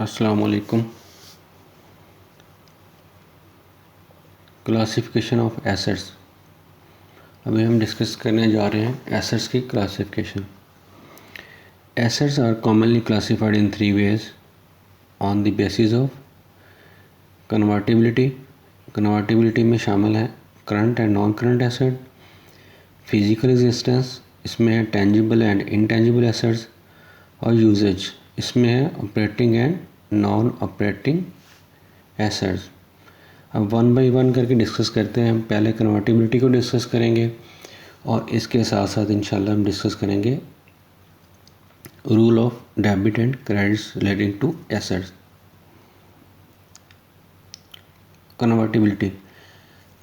अस्सलाम वालेकुम। Classification of assets. अभी हम डिस्कस करने जा रहे हैं एसेट्स की classification. Assets are commonly classified in 3 ways on the basis of convertibility. Convertibility में शामिल है current and non current asset, physical existence, इसमें है टेंजिबल एंड इनटेंजिबल एसेट्स, और यूजेज, इसमें है operating and non operating assets. अब वन बाय वन करके डिस्कस करते हैं। हम पहले कन्वर्टिबिलिटी को डिस्कस करेंगे और इसके साथ साथ इंशाल्लाह हम डिस्कस करेंगे rule of debit and credits relating to assets.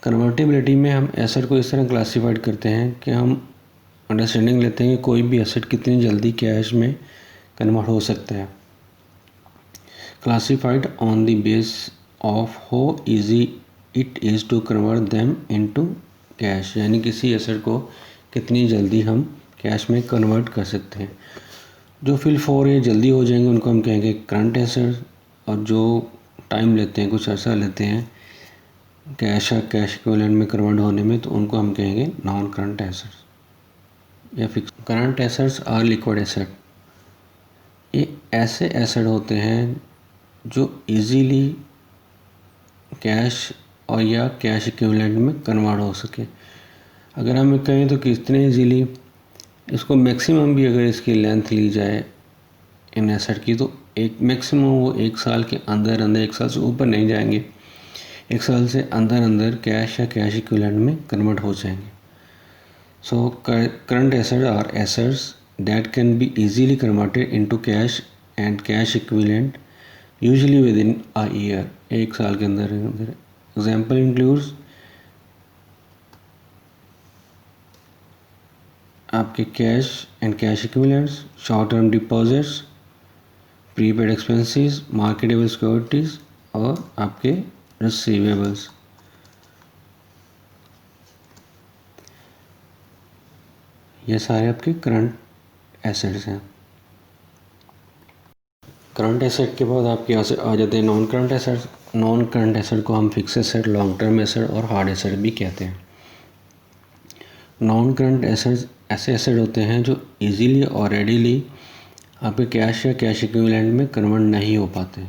Convertibility में हम एसेट को इस तरह क्लासीफाइड करते हैं कि हम अंडरस्टैंडिंग लेते हैं कि कोई भी एसेट कितनी जल्दी कैश में कन्वर्ट हो सकता है। Classified on the base of how easy it is to convert them into cash, यानी किसी एसेट को कितनी जल्दी हम कैश में कन्वर्ट कर सकते हैं। जो फिल फॉर ये जल्दी हो जाएंगे उनको हम कहेंगे करंट एसेट, और जो टाइम लेते हैं, कुछ अर्सा लेते हैं कैश इक्विवेलेंट में कन्वर्ट होने में, तो उनको हम कहेंगे नॉन करंट एसेट्स या fix. Current assets are liquid asset. ये ऐसे एसेट होते हैं जो इजीली कैश और या कैश इक्विवेलेंट में कन्वर्ट हो सके। अगर हम कहें तो कितने इजीली, इसको मैक्सिमम भी अगर इसकी लेंथ ली जाए इन एसेट की, तो एक मैक्सिमम वो 1 साल के अंदर 1 साल से ऊपर नहीं जाएंगे, 1 साल से अंदर कैश या कैश इक्विवेलेंट में कन्वर्ट हो जाएंगे। So current asset are assets that can be easily converted into cash and cash equivalent usually within a year, 1 साल के अंदर। एग्जाम्पल इंक्लूड्स आपके cash and cash equivalents, short term deposits, prepaid expenses, marketable securities और आपके receivables. ये सारे आपके current assets हैं। करंट एसेट के बाद आपके यहाँ से आ जाते हैं non current assets. Non current asset को हम fix asset, long term asset और हार्ड एसेट भी कहते हैं। नॉन करंट एसेट्स ऐसे एसेट होते हैं जो इजीली और रेडीली आपके कैश या कैश इक्विवेलेंट में कन्वर्ट नहीं हो पाते।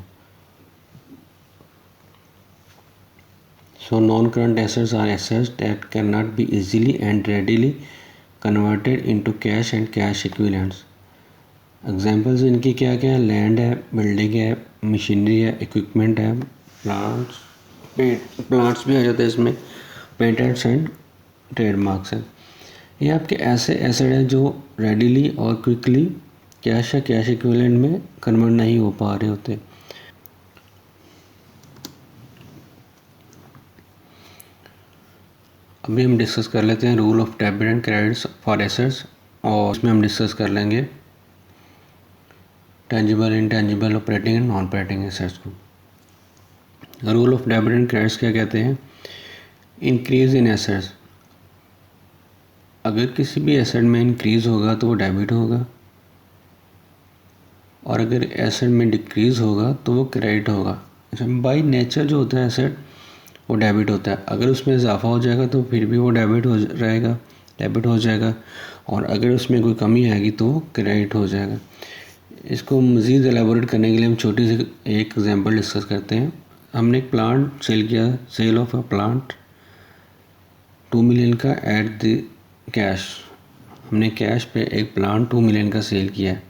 So non current assets are assets that can not be easily and readily converted into cash and cash equivalents. Examples इनकी क्या क्या है? लैंड है, बिल्डिंग है, मशीनरी है, इक्विपमेंट है, प्लांट्स भी आ जाते हैं इसमें, पेटेंट्स एंड ट्रेडमार्क्स हैं। ये आपके ऐसे एसेट हैं जो रेडीली और क्विकली कैश या कैश इक्विवेलेंट में कन्वर्ट नहीं हो पा रहे होते। अभी हम डिस्कस कर लेते हैं rule of debit and credits for assets, और इसमें हम डिस्कस कर लेंगे tangible, intangible, operating and non operating assets को। Rule of debit and credits क्या कहते हैं? इंक्रीज इन एसेट्स, अगर किसी भी एसेट में इंक्रीज होगा तो वो डेबिट होगा, और अगर एसेट में डिक्रीज होगा तो वो क्रेडिट होगा। अच्छा, बाई नेचर जो होता है एसेट वो डेबिट होता है। अगर उसमें इजाफा हो जाएगा तो फिर भी वो डेबिट हो जाएगा, और अगर उसमें कोई कमी आएगी तो वो क्रेडिट हो जाएगा। इसको मज़ीद एलेबोरेट करने के लिए हम छोटी सी एक एग्जांपल डिस्कस करते हैं। हमने एक प्लांट सेल किया, sale of a plant 2 million का एट द कैश। हमने कैश पे एक प्लांट 2 मिलियन का सेल किया है।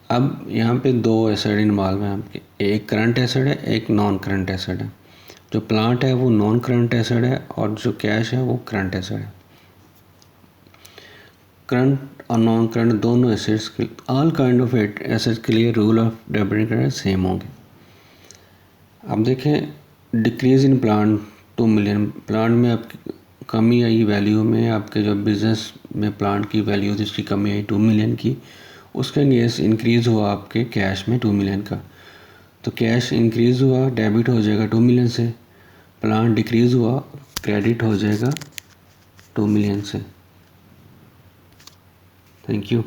अब यहाँ पे 2 एसेट इन्वॉल्व हैं आपके, एक करंट एसेट है, एक नॉन करंट एसेट है। जो प्लांट है वो नॉन करंट एसेट है और जो कैश है वो करंट एसेट है। करंट और नॉन करंट दोनों एसेट्स के, ऑल काइंड ऑफ एसेट्स के लिए rule of debit and credit same होंगे। अब देखें decrease in plant 2 million, plant में आपकी कमी आई वैल्यू में, आपके जो बिज़नेस में प्लांट की वैल्यू थी उसकी कमी आई 2 मिलियन की, उसका अगेंस्ट इंक्रीज़ हुआ आपके कैश में 2 मिलियन का, तो कैश इंक्रीज़ हुआ, डेबिट हो जाएगा 2 मिलियन से, प्लांट डिक्रीज़ हुआ, क्रेडिट हो जाएगा 2 मिलियन से। Thank you.